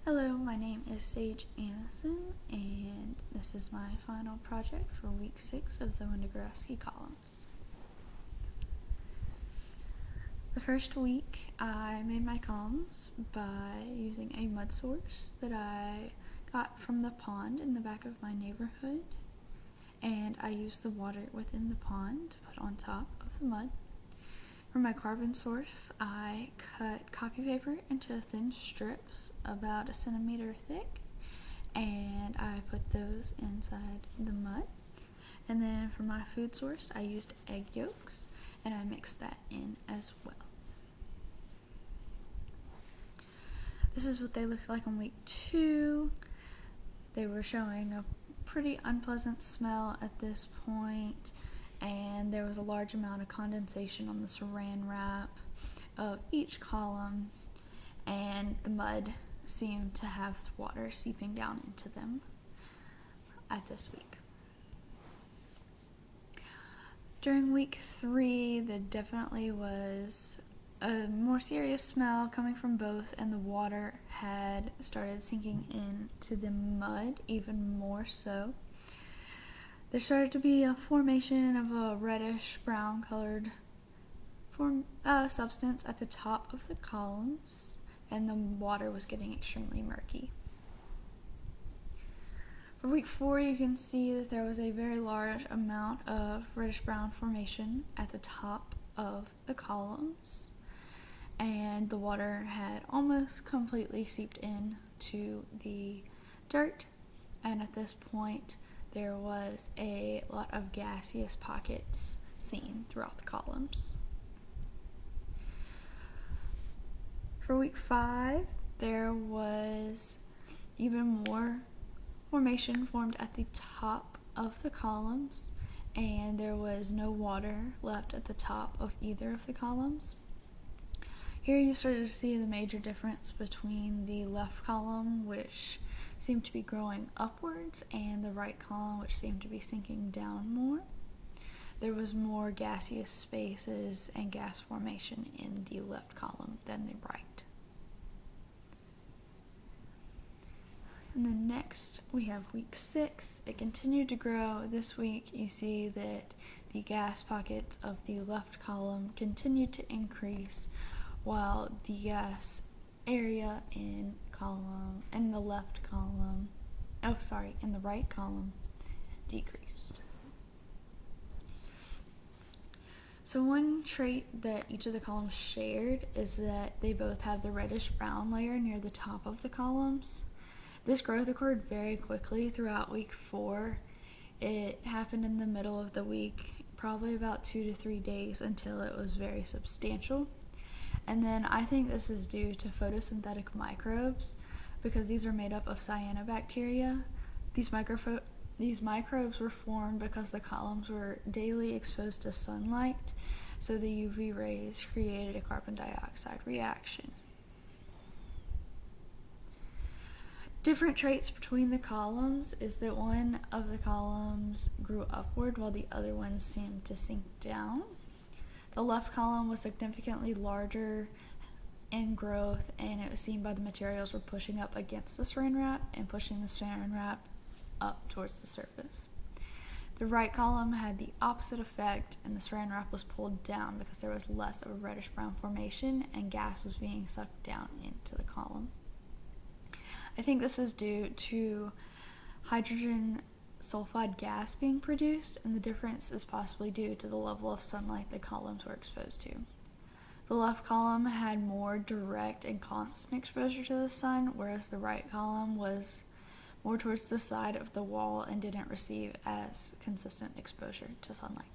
Hello, my name is Sage Anderson, and this is my final project for week 6 of the Winogradsky columns. The first week, I made my columns by using a mud source that I got from the pond in the back of my neighborhood, and I used the water within the pond to put on top of the mud. For my carbon source, I cut copy paper into thin strips about 1 centimeter thick, and I put those inside the mud. And then for my food source, I used egg yolks, and I mixed that in as well. This is what they looked like on week 2. They were showing a pretty unpleasant smell at this point, and there was a large amount of condensation on the saran wrap of each column, and the mud seemed to have water seeping down into them at this week. During week 3, there definitely was a more serious smell coming from both, and the water had started sinking into the mud even more so. There started to be a formation of a reddish brown colored substance at the top of the columns, and the water was getting extremely murky. For week 4, you can see that there was a very large amount of reddish brown formation at the top of the columns, and the water had almost completely seeped into the dirt, and at this point there was a lot of gaseous pockets seen throughout the columns. For week 5, there was even more formation formed at the top of the columns, and there was no water left at the top of either of the columns. Here you started to see the major difference between the left column, which seemed to be growing upwards, and the right column, which seemed to be sinking down more. There was more gaseous spaces and gas formation in the left column than the right. And then next we have week 6. It continued to grow. This week you see that the gas pockets of the left column continued to increase, while the gas area in the right column decreased. So one trait that each of the columns shared is that they both have the reddish brown layer near the top of the columns. This growth occurred very quickly throughout week 4. It happened in the middle of the week, probably about 2 to 3 days, until it was very substantial. And then I think this is due to photosynthetic microbes, because these are made up of cyanobacteria. These microbes were formed because the columns were daily exposed to sunlight, so the UV rays created a carbon dioxide reaction. Different traits between the columns is that one of the columns grew upward while the other ones seemed to sink down. The left column was significantly larger in growth, and it was seen by the materials were pushing up against the saran wrap and pushing the saran wrap up towards the surface. The right column had the opposite effect, and the saran wrap was pulled down because there was less of a reddish brown formation and gas was being sucked down into the column. I think this is due to hydrogen sulfide gas being produced, and the difference is possibly due to the level of sunlight the columns were exposed to. The left column had more direct and constant exposure to the sun, whereas the right column was more towards the side of the wall and didn't receive as consistent exposure to sunlight.